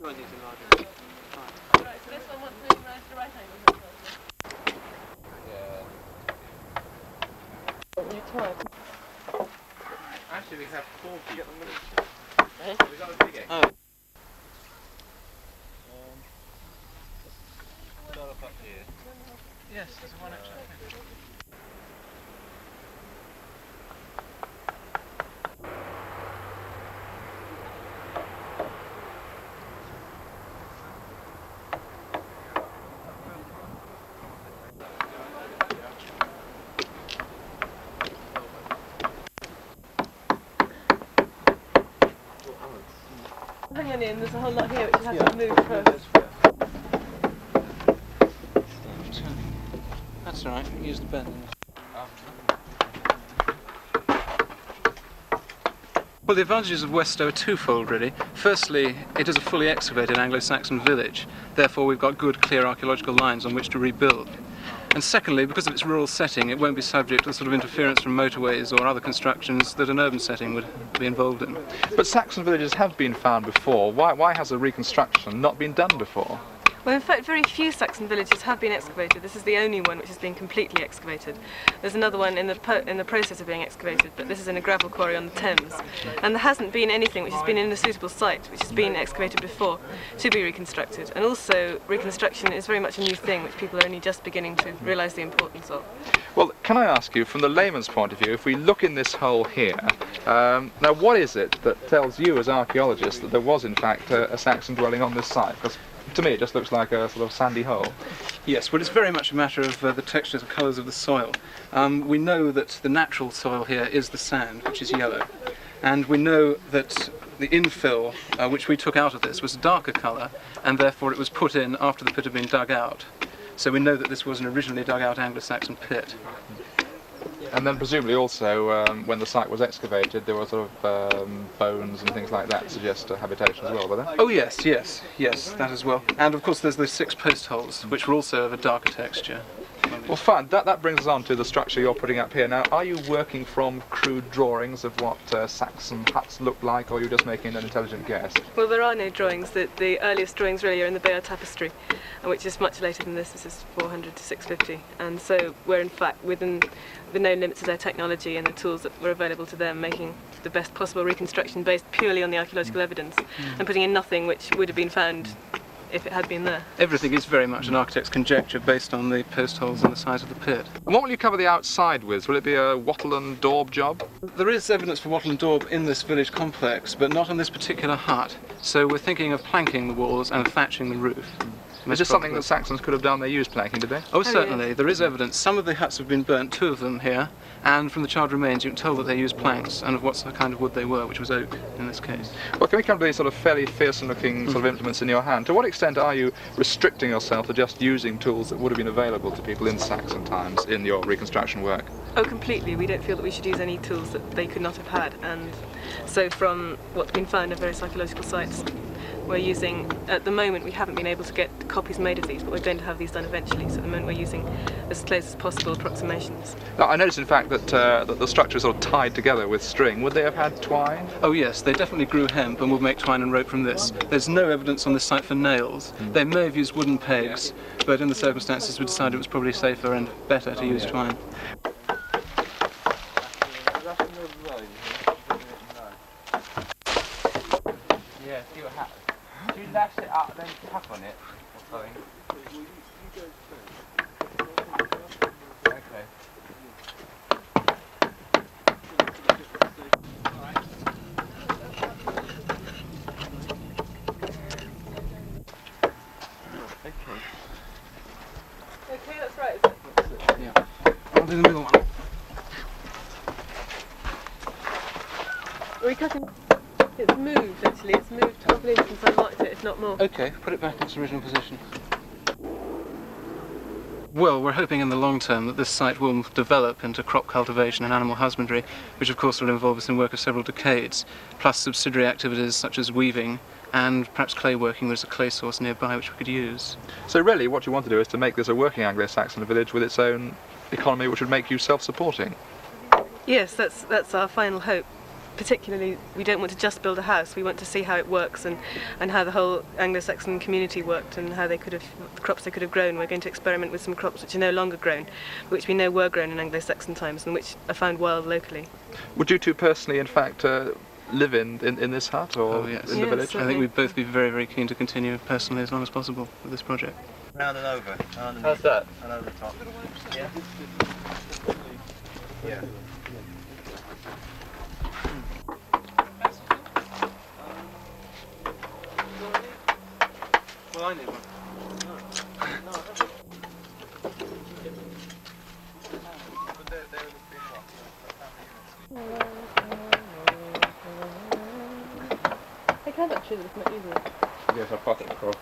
so this one wants to merge the right angle. Actually, we have 4 to get them moved. Eh? We got a big egg. Oh. Start up here. Yes, there's one actually. Hang on in, there's a whole lot here which you have to move first. That's alright, use the bend. Well, the advantages of West Stow are twofold, really. Firstly, it is a fully excavated Anglo-Saxon village, therefore we've got good, clear archaeological lines on which to rebuild. And secondly, because of its rural setting, it won't be subject to the sort of interference from motorways or other constructions that an urban setting would be involved in. But Saxon villages have been found before. Why has a reconstruction not been done before? Well, in fact, very few Saxon villages have been excavated. This is the only one which has been completely excavated. There's another one in the process of being excavated, but this is in a gravel quarry on the Thames. And there hasn't been anything which has been in a suitable site, which has been excavated before, to be reconstructed. And also, reconstruction is very much a new thing, which people are only just beginning to realise the importance of. Well, can I ask you, from the layman's point of view, if we look in this hole here, now what is it that tells you as archaeologists that there was in fact a Saxon dwelling on this site? Because to me it just looks like a sort of sandy hole. Yes, well, it's very much a matter of the textures and colours of the soil. We know that the natural soil here is the sand, which is yellow. And we know that the infill, which we took out of this, was a darker colour, and therefore it was put in after the pit had been dug out. So we know that this was an originally dug out Anglo-Saxon pit. And then presumably also, when the site was excavated, there were sort of bones and things like that to suggest habitation as well, were there? Oh yes, that as well. And of course there's those 6 post holes, which were also of a darker texture. Well, fine. That brings us on to the structure you're putting up here. Now, are you working from crude drawings of what Saxon huts look like, or are you just making an intelligent guess? Well, there are no drawings. The earliest drawings really are in the Bayeux Tapestry, which is much later than this. This is 400 to 650. And so we're in fact within the known limits of their technology and the tools that were available to them, making the best possible reconstruction based purely on the archaeological evidence and putting in nothing which would have been found if it had been there. Everything is very much an architect's conjecture based on the post holes and the size of the pit. And what will you cover the outside with? Will it be a wattle and daub job? There is evidence for wattle and daub in this village complex, but not on this particular hut. So we're thinking of planking the walls and thatching the roof. Is this something that Saxons could have done? They used planking, did they? Oh, certainly. There is evidence. Some of the huts have been burnt, 2 of them here, and from the charred remains you can tell that they used planks and of what kind of wood they were, which was oak in this case. Well, can we come to these sort of fairly fearsome looking sort of implements in your hand? To what extent are you restricting yourself to just using tools that would have been available to people in Saxon times in your reconstruction work? Oh, completely. We don't feel that we should use any tools that they could not have had, and so from what's been found at various archaeological sites, we're using, at the moment we haven't been able to get copies made of these, but we're going to have these done eventually, so at the moment we're using as close as possible approximations. Now, I noticed in fact that, that the structure is sort of tied together with string. Would they have had twine? Oh yes, they definitely grew hemp and would make twine and rope from this. There's no evidence on this site for nails. They may have used wooden pegs, but in the circumstances we decided it was probably safer and better to use twine. Yeah, see what happens. Do you lash it up, then tap on it, or something? Okay. Okay, that's right, is it? Yeah. I'll do the middle one. Are we cutting? It's moved actually, it's moved 12 inches since I marked it, if not more. Okay, put it back in its original position. Well, we're hoping in the long term that this site will develop into crop cultivation and animal husbandry, which of course will involve us in work of several decades, plus subsidiary activities such as weaving and perhaps clay working. There's a clay source nearby which we could use. So really what you want to do is to make this a working Anglo-Saxon village with its own economy, which would make you self-supporting. Yes, that's our final hope. particularly, we don't want to just build a house. We want to see how it works and how the whole Anglo-Saxon community worked and how they could have, the crops they could have grown. We're going to experiment with some crops which are no longer grown, which we know were grown in Anglo-Saxon times and which are found wild locally. Would you two personally, in fact, live in this hut or Oh, yes. in the village? I think we'd both be very, very keen to continue personally as long as possible with this project. Round and over. How's that? And over the top. Yeah. Yeah. Well, I need one. I can't actually, it's not easy. Yes, I'll pocket the cross.